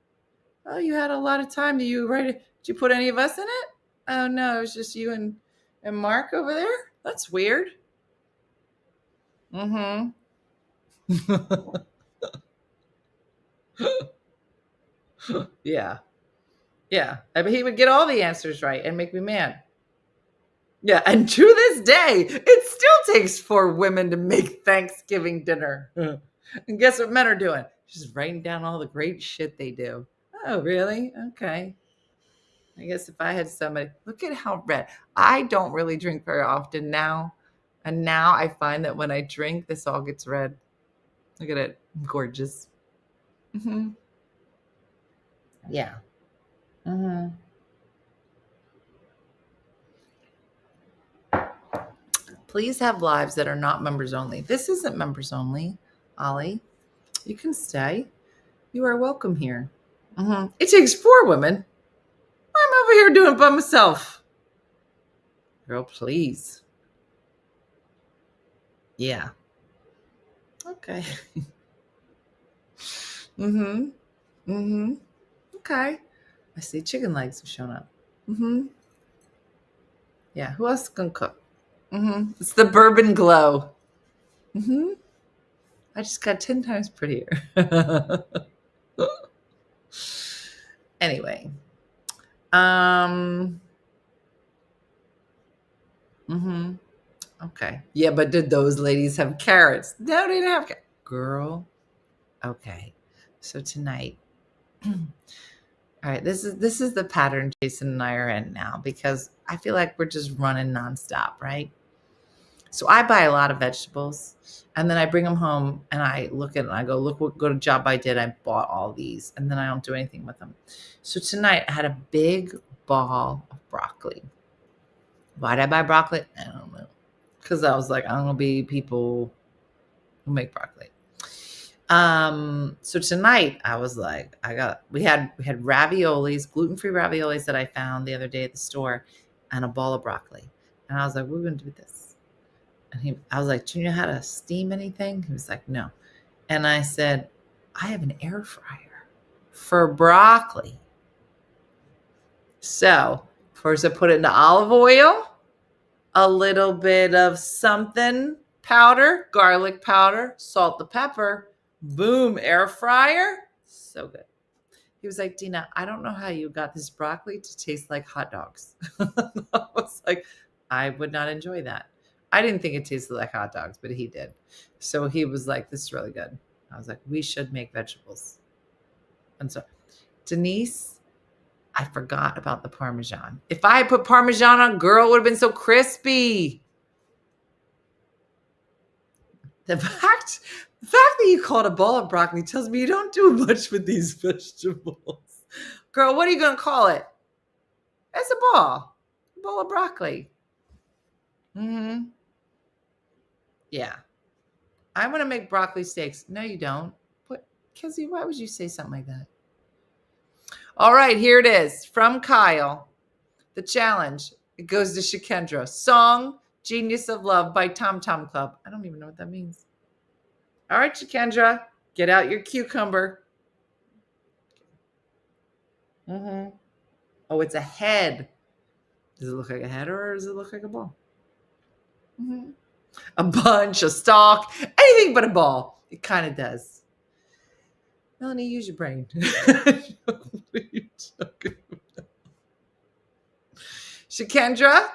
Oh, you had a lot of time. Did you write it? Did you put any of us in it? Oh, no, it was just you and Mark over there? That's weird. Yeah. Yeah. I mean, he would get all the answers right and make me mad. Yeah. And to this day, it still takes 4 women to make Thanksgiving dinner. And guess what men are doing? Just writing down all the great shit they do. Oh, really? Okay. I guess if I had somebody, look at how red. I don't really drink very often now. And now I find that when I drink, this all gets red. Look at it. Gorgeous. Yeah. Please have lives that are not members only. This isn't members only, Ollie. You can stay. You are welcome here. It takes 4 women. I'm over here doing it by myself. Girl, please. Yeah. Okay. Okay. I see chicken legs have shown up. Yeah. Who else is gonna cook? It's the bourbon glow. I just got 10 times prettier. Anyway. Okay. Yeah, but did those ladies have carrots? No, they didn't have carrots. Girl. Okay. So tonight. All right. This is the pattern Jason and I are in now because I feel like we're just running nonstop, right? So I buy a lot of vegetables and then I bring them home and I look at it and I go, look what good job I did. I bought all these and then I don't do anything with them. So tonight I had a big ball of broccoli. Why did I buy broccoli? I don't know. Because I was like, I'm going to be people who make broccoli. So tonight I was like, we had raviolis, gluten-free raviolis that I found the other day at the store and a ball of broccoli. And I was like, we're going to do this. And I was like, do you know how to steam anything? He was like, no. And I said, I have an air fryer for broccoli. So first I put it into olive oil, a little bit of something powder, garlic powder, salt, the pepper, boom, air fryer. So good. He was like, Dina, I don't know how you got this broccoli to taste like hot dogs. I was like, I would not enjoy that. I didn't think it tasted like hot dogs, but he did. So he was like, this is really good. I was like, we should make vegetables. And so, Denise, I forgot about the Parmesan. If I had put Parmesan on, girl, it would have been so crispy. The fact that you call it a ball of broccoli tells me you don't do much with these vegetables. Girl, what are you going to call it? It's a bowl of broccoli. Mm-hmm. Yeah. I want to make broccoli steaks. No, you don't. What, Kelsey, why would you say something like that? All right, here it is from Kyle. The challenge. It goes to Shakendra. Song, Genius of Love by Tom Tom Club. I don't even know what that means. All right, Shakendra, get out your cucumber. Mm-hmm. Oh, it's a head. Does it look like a head or does it look like a ball? Mm-hmm. A bunch, a stalk, anything but a ball. It kind of does. Melanie, use your brain. Shakendra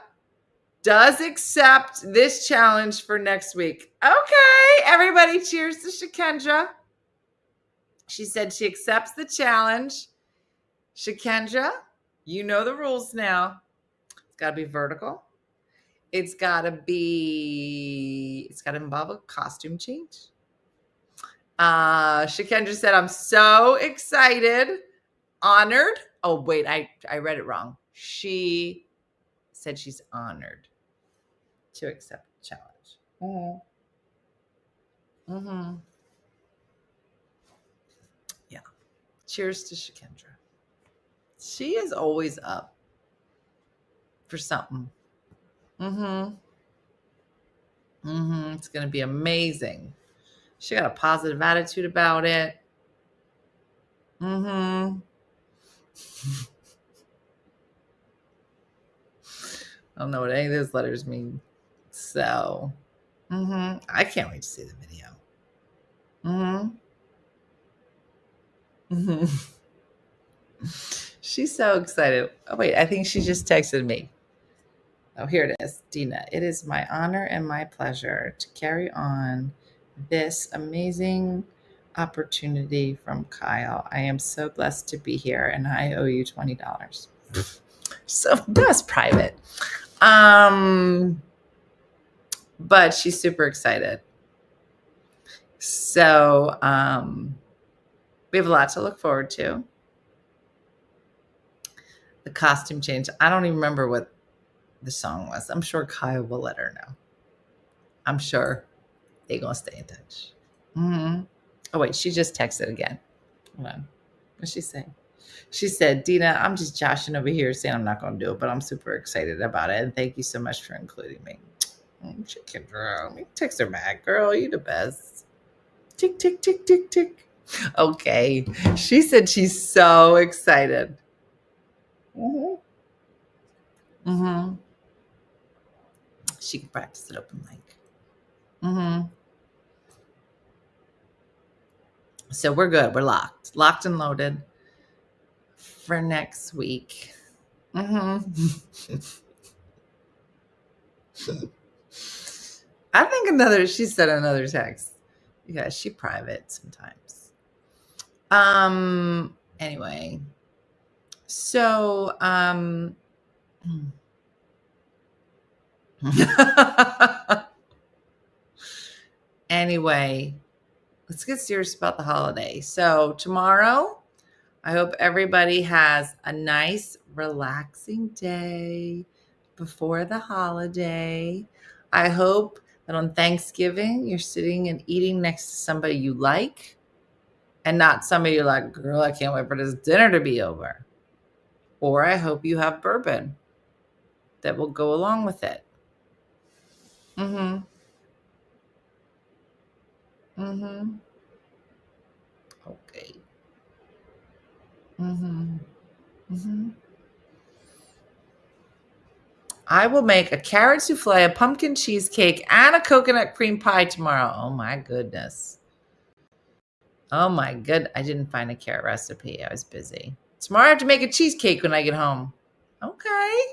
does accept this challenge for next week. Okay, everybody cheers to Shakendra. She said she accepts the challenge. Shakendra, you know the rules now. It's got to be vertical. It's got to involve a costume change. Shakendra said, I'm so excited, honored. Oh, wait, I read it wrong. She said she's honored to accept the challenge. Mm-hmm. Mm-hmm. Yeah. Cheers to Shakendra. She is always up for something. Mm-hmm. Mm-hmm. It's going to be amazing. She got a positive attitude about it. Mm-hmm. I don't know what any of those letters mean. So, I can't wait to see the video. She's so excited. Oh, wait, I think she just texted me. Oh, here it is. Dina, it is my honor and my pleasure to carry on this amazing opportunity from Kyle. I am so blessed to be here and I owe you $20. So that's private. But she's super excited. So we have a lot to look forward to. The costume change. I don't even remember what the song was. I'm sure Kyle will let her know. I'm sure they're going to stay in touch. Mm-hmm. Oh, wait, she just texted again. Hold on. What's she saying? She said, Dina, I'm just joshing over here saying I'm not going to do it, but I'm super excited about it. And thank you so much for including me. Chicken girl. Let me text her back. Girl, you the best. Tick, tick, tick, tick, tick. Okay. She said she's so excited. Mm-hmm. Mm-hmm. She can practice it open mic. Mm-hmm. So we're good. We're locked. Locked and loaded for next week. Mm-hmm. I think she said another text. Yeah, she private sometimes. Anyway. So, anyway, let's get serious about the holiday. So tomorrow, I hope everybody has a nice, relaxing day before the holiday. I hope that on Thanksgiving, you're sitting and eating next to somebody you like and not somebody you're like, girl, I can't wait for this dinner to be over. Or I hope you have bourbon that will go along with it. Mm-hmm. Mm-hmm. Okay. Mm-hmm. Mm-hmm. I will make a carrot souffle, a pumpkin cheesecake, and a coconut cream pie tomorrow. Oh my goodness. Oh my good. I didn't find a carrot recipe. I was busy. Tomorrow I have to make a cheesecake when I get home. Okay.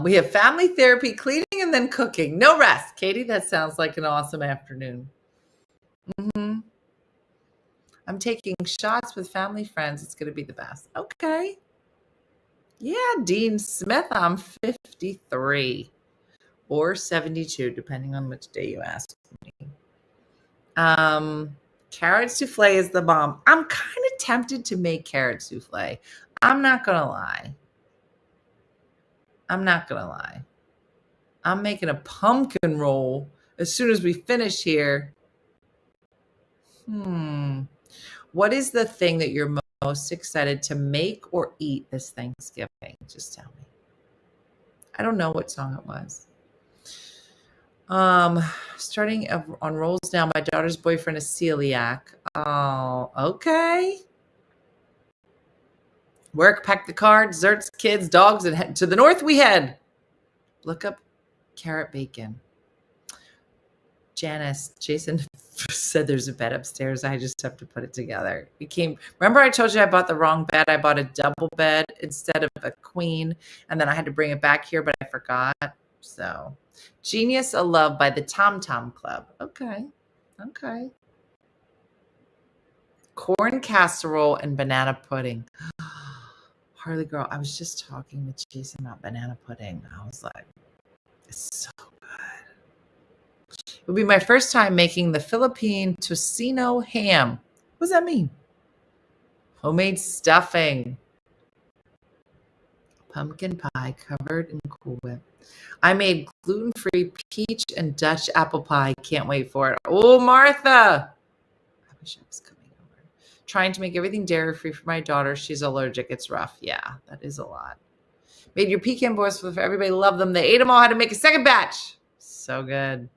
We have family therapy, cleaning, and then cooking. No rest. Katie, that sounds like an awesome afternoon. Mm-hmm. I'm taking shots with family friends. It's going to be the best. Okay. Yeah, Dean Smith, I'm 53 or 72, depending on which day you ask me. Carrot souffle is the bomb. I'm kind of tempted to make carrot souffle. I'm not going to lie. I'm making a pumpkin roll as soon as we finish here. What is the thing that you're most excited to make or eat this Thanksgiving? Just tell me. I don't know what song it was. Starting on rolls now. My daughter's boyfriend is celiac. Oh, okay. Work, pack the car, desserts, kids, dogs, and head to the north we head. Look up carrot bacon. Janice, Jason said there's a bed upstairs. I just have to put it together. Remember I told you I bought the wrong bed? I bought a double bed instead of a queen, and then I had to bring it back here, but I forgot. So, Genius of Love by the Tom Tom Club. Okay. Corn casserole and banana pudding. Harley girl, I was just talking with Jason about banana pudding. I was like, it's so good. It would be my first time making the Philippine tocino ham. What does that mean? Homemade stuffing. Pumpkin pie covered in Cool Whip. I made gluten-free peach and Dutch apple pie. Can't wait for it. Oh, Martha. I wish I was coming over. Trying to make everything dairy-free for my daughter. She's allergic. It's rough. Yeah, that is a lot. Made your pecan boys for everybody. Loved them. They ate them all. Had to make a second batch. So good.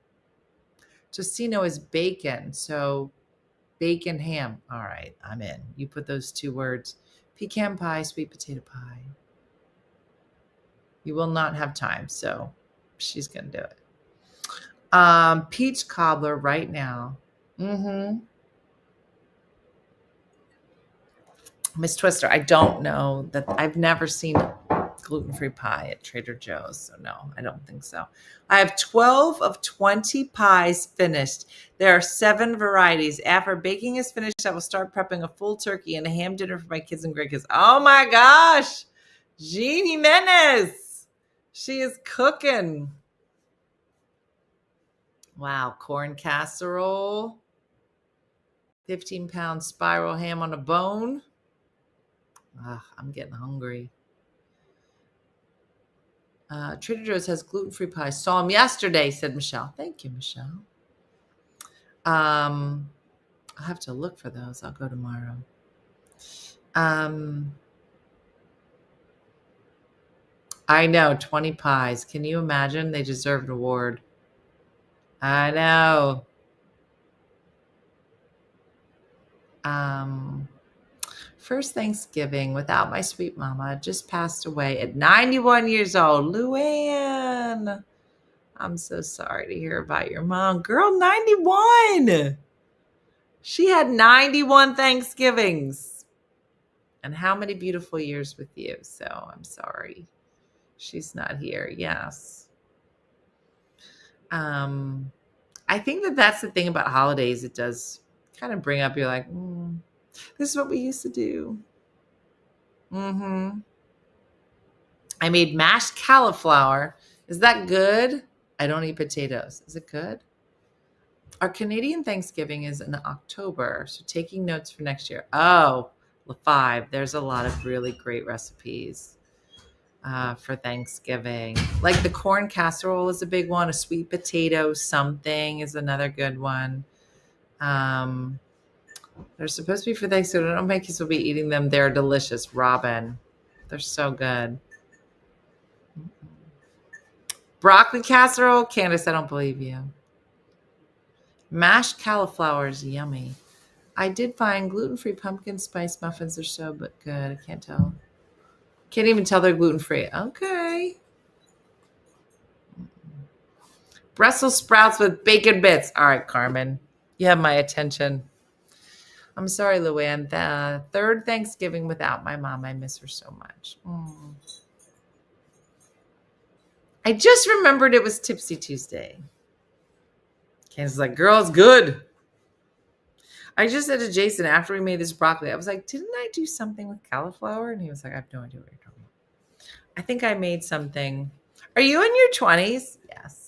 Tocino is bacon. So bacon ham. All right, I'm in. You put those two words. Pecan pie, sweet potato pie. You will not have time, so she's going to do it. Peach cobbler right now. Miss Twister, I don't know that. I've never seen gluten-free pie at Trader Joe's, so no, I don't think so. I have 12 of 20 pies finished. There are 7 varieties. After baking is finished, I will start prepping a full turkey and a ham dinner for my kids and grandkids. Oh my gosh, Jean Jimenez. She is cooking. Wow, corn casserole. 15-pound spiral ham on a bone. I'm getting hungry. Trader Joe's has gluten-free pie. Saw them yesterday, said Michelle. Thank you, Michelle. I'll have to look for those. I'll go tomorrow. I know, 20 pies. Can you imagine? They deserve an award. I know. First Thanksgiving without my sweet mama. Just passed away at 91 years old. Luann. I'm so sorry to hear about your mom. Girl, 91. She had 91 Thanksgivings. And how many beautiful years with you. So I'm sorry. She's not here. Yes. I think that's the thing about holidays. It does kind of bring up, you're like, this is what we used to do. I made mashed cauliflower. Is that good? I don't eat potatoes. Is it good? Our Canadian Thanksgiving is in October, so taking notes for next year. Oh, 5. There's a lot of really great recipes for Thanksgiving. Like the corn casserole is a big one. A sweet potato something is another good one. They're supposed to be for Thanksgiving. I don't think kids will be eating them. They're delicious. Robin. They're so good. Broccoli casserole. Candace, I don't believe you. Mashed cauliflower is yummy. I did find gluten-free pumpkin spice muffins are so good. I can't tell. Can't even tell they're gluten-free. Okay. Brussels sprouts with bacon bits. All right, Carmen. You have my attention. I'm sorry, Luann. The third Thanksgiving without my mom. I miss her so much. I just remembered it was Tipsy Tuesday. Candace's like, girl, it's good. I just said to Jason after we made this broccoli, I was like, didn't I do something with cauliflower? And he was like, I have no idea what you're talking about. I think I made something. Are you in your 20s? Yes.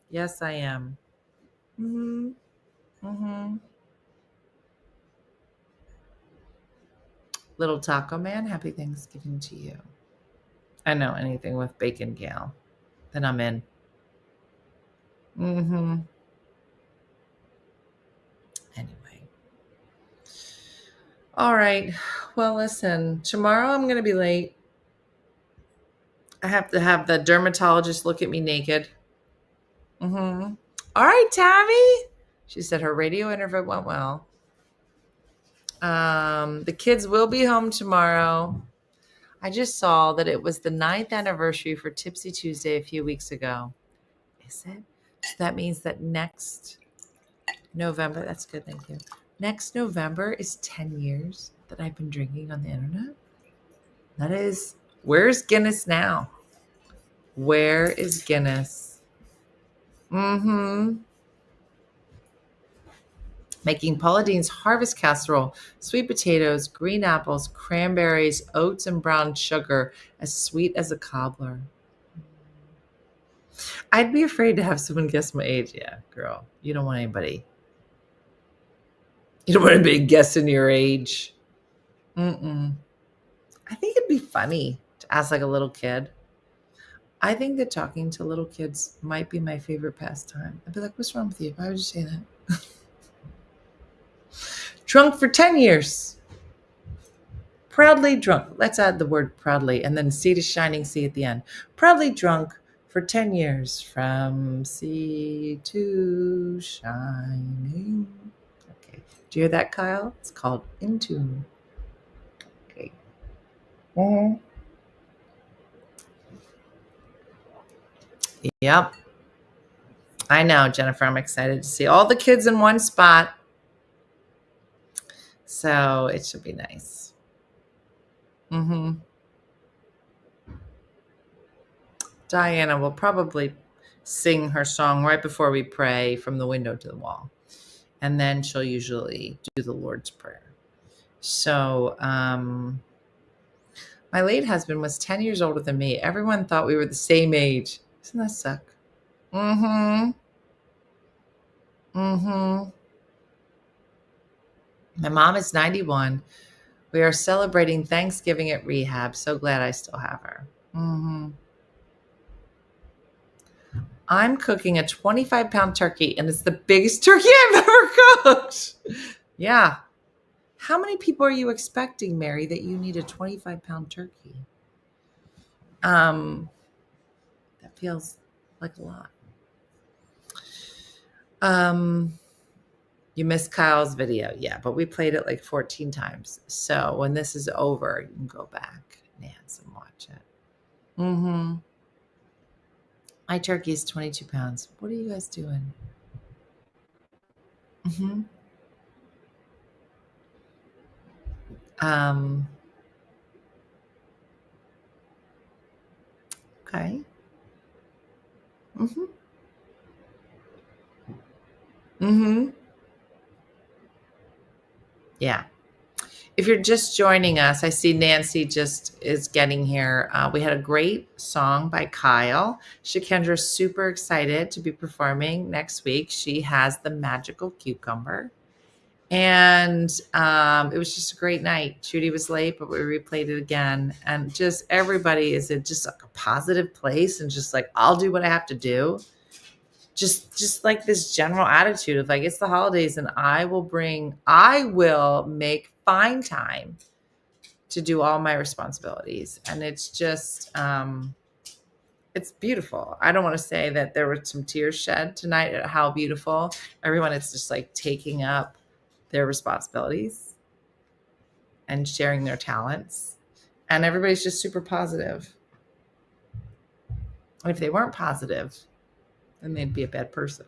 Yes, I am. Little Taco Man, happy Thanksgiving to you. I know anything with bacon, gal. Then I'm in. Anyway. All right. Well, listen, tomorrow I'm going to be late. I have to have the dermatologist look at me naked. All right, Tammy. She said her radio interview went well. The kids will be home tomorrow. I just saw that it was the 9th anniversary for Tipsy Tuesday a few weeks ago. Is it? So that means that next November, that's good, thank you. Next November is 10 years that I've been drinking on the internet. That is, where's Guinness now? Where is Guinness? Making Paula Deen's harvest casserole, sweet potatoes, green apples, cranberries, oats, and brown sugar, as sweet as a cobbler. I'd be afraid to have someone guess my age. Yeah, girl, you don't want anybody. You don't want anybody guessing your age. I think it'd be funny to ask like a little kid. I think that talking to little kids might be my favorite pastime. I'd be like, what's wrong with you? Why would you say that? Drunk for 10 years. Proudly drunk. Let's add the word proudly and then sea to shining sea at the end. Proudly drunk for 10 years from sea to shining. Okay. Do you hear that, Kyle? It's called In Tune. Okay. Yep. I know, Jennifer. I'm excited to see all the kids in one spot. So it should be nice. Diana will probably sing her song right before we pray from the window to the wall. And then she'll usually do the Lord's Prayer. So my late husband was 10 years older than me. Everyone thought we were the same age. Doesn't that suck? My mom is 91. We are celebrating Thanksgiving at rehab. So glad I still have her. I'm cooking a 25-pound turkey, and it's the biggest turkey I've ever cooked. Yeah. How many people are you expecting, Mary, that you need a 25-pound turkey? That feels like a lot. You missed Kyle's video. Yeah, but we played it like 14 times. So when this is over, you can go back, Nance, and watch it. My turkey is 22 pounds. What are you guys doing? Okay. Yeah. If you're just joining us, I see Nancy just is getting here. We had a great song by Kyle. Shikendra's super excited to be performing next week. She has the magical cucumber. And it was just a great night. Judy was late, but we replayed it again. And just everybody is in just like a positive place and just like, I'll do what I have to do. Just like this general attitude of like, it's the holidays and I will make fine time to do all my responsibilities. And it's just, it's beautiful. I don't want to say that there were some tears shed tonight at how beautiful everyone is just like taking up their responsibilities and sharing their talents. And everybody's just super positive. And if they weren't positive, then they'd be a bad person.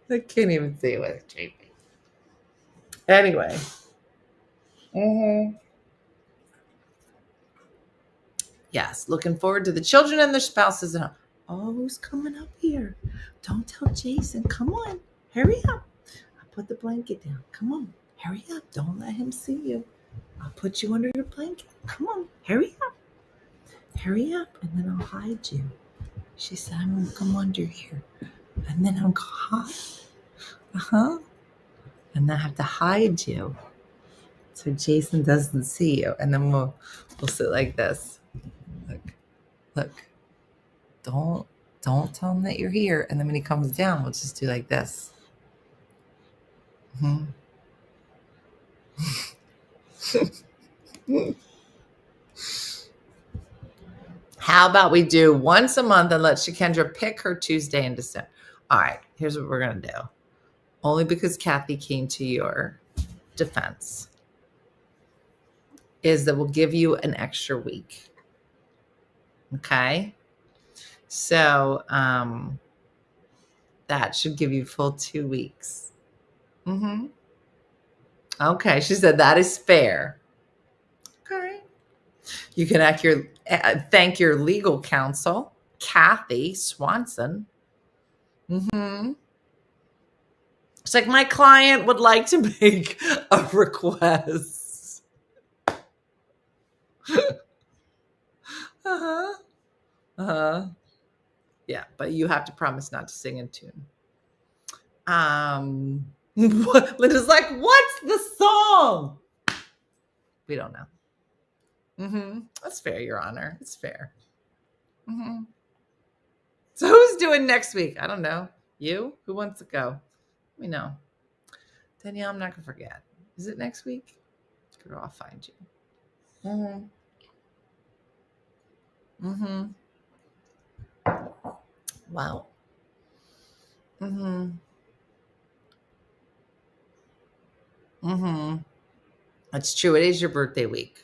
I can't even say what it's JP. Anyway. Yes, looking forward to the children and their spouses. And oh, who's coming up here? Don't tell Jason. Come on, hurry up. I'll put the blanket down. Come on, hurry up. Don't let him see you. I'll put you under your blanket. Come on, hurry up. Hurry up, and then I'll hide you. She said, I'm going to come under here. And then I'm going to hide. And then I have to hide you so Jason doesn't see you. And then we'll sit like this. Look. Don't tell him that you're here. And then when he comes down, we'll just do like this. How about we do once a month and let Shakendra pick her Tuesday in December? All right, here's what we're going to do. Only because Kathy came to your defense is that we'll give you an extra week. Okay? So that should give you full 2 weeks. Okay, she said that is fair. Okay. You can thank your legal counsel, Kathy Swanson. It's like my client would like to make a request. Yeah, but you have to promise not to sing in tune. Linda's like, what's the song? We don't know. That's fair, Your Honor. It's fair. So who's doing next week? I don't know. You? Who wants to go? Let me know. Danielle, I'm not going to forget. Is it next week? Girl, I'll find you. Wow. That's true. It is your birthday week.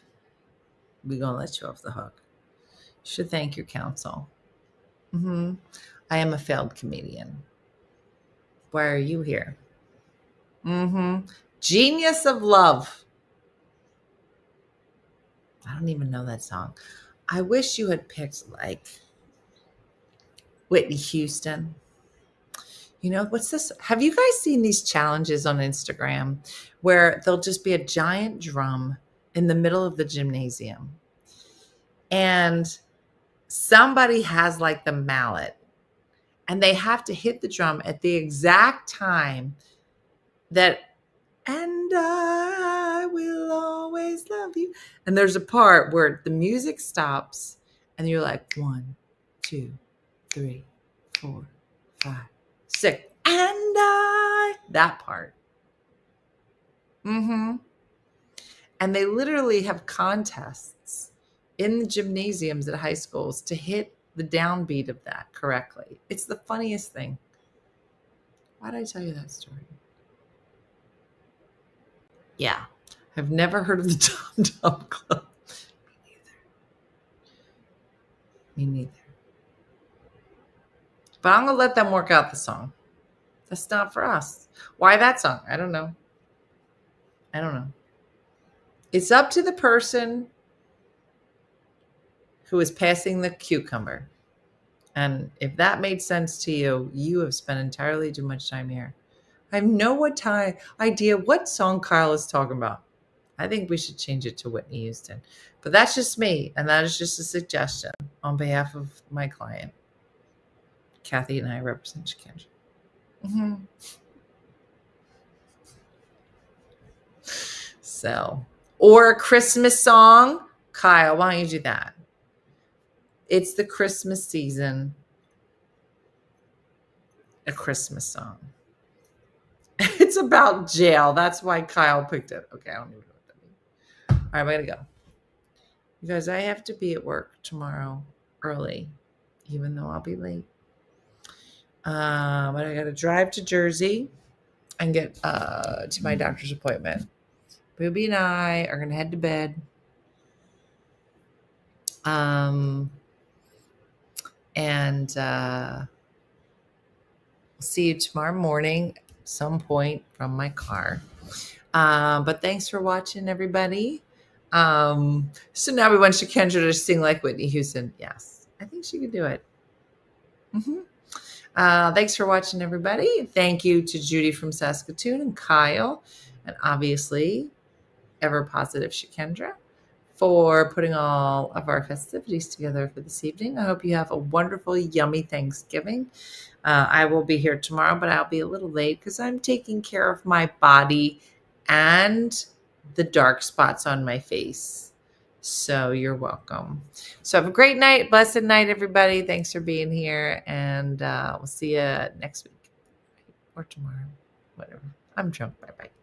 We're going to let you off the hook. You should thank your counsel. I am a failed comedian. Why are you here? Genius of Love. I don't even know that song. I wish you had picked like Whitney Houston. You know, what's this? Have you guys seen these challenges on Instagram where there'll just be a giant drum in the middle of the gymnasium and somebody has like the mallet and they have to hit the drum at the exact time that, and I will always love you. And there's a part where the music stops and you're like 1, 2, 3, 4, 5, 6. And that part. And they literally have contests in the gymnasiums at high schools to hit the downbeat of that correctly. It's the funniest thing. Why did I tell you that story? Yeah. I've never heard of the Tom Tom Club. Me neither. But I'm going to let them work out the song. That's not for us. Why that song? I don't know. It's up to the person who is passing the cucumber. And if that made sense to you, you have spent entirely too much time here. I have no idea what song Kyle is talking about. I think we should change it to Whitney Houston. But that's just me, and that is just a suggestion on behalf of my client. Kathy and I represent Shakendra. So, or a Christmas song. Kyle, why don't you do that? It's the Christmas season. A Christmas song. It's about jail. That's why Kyle picked it. Okay, I don't even know what that means. All right, I gotta go. You guys, I have to be at work tomorrow early, even though I'll be late. But I gotta drive to Jersey and get to my doctor's appointment. Booby and I are gonna head to bed. And we'll see you tomorrow morning at some point from my car. But thanks for watching, everybody. So now we want Shakendra to sing like Whitney Houston. Yes, I think she could do it. Thanks for watching, everybody. Thank you to Judy from Saskatoon and Kyle, and obviously ever positive Shakendra for putting all of our festivities together for this evening. I hope you have a wonderful, yummy Thanksgiving. I will be here tomorrow, but I'll be a little late because I'm taking care of my body and the dark spots on my face. So you're welcome. So have a great night. Blessed night, everybody. Thanks for being here. And we'll see you next week or tomorrow. Whatever. I'm drunk. Bye-bye.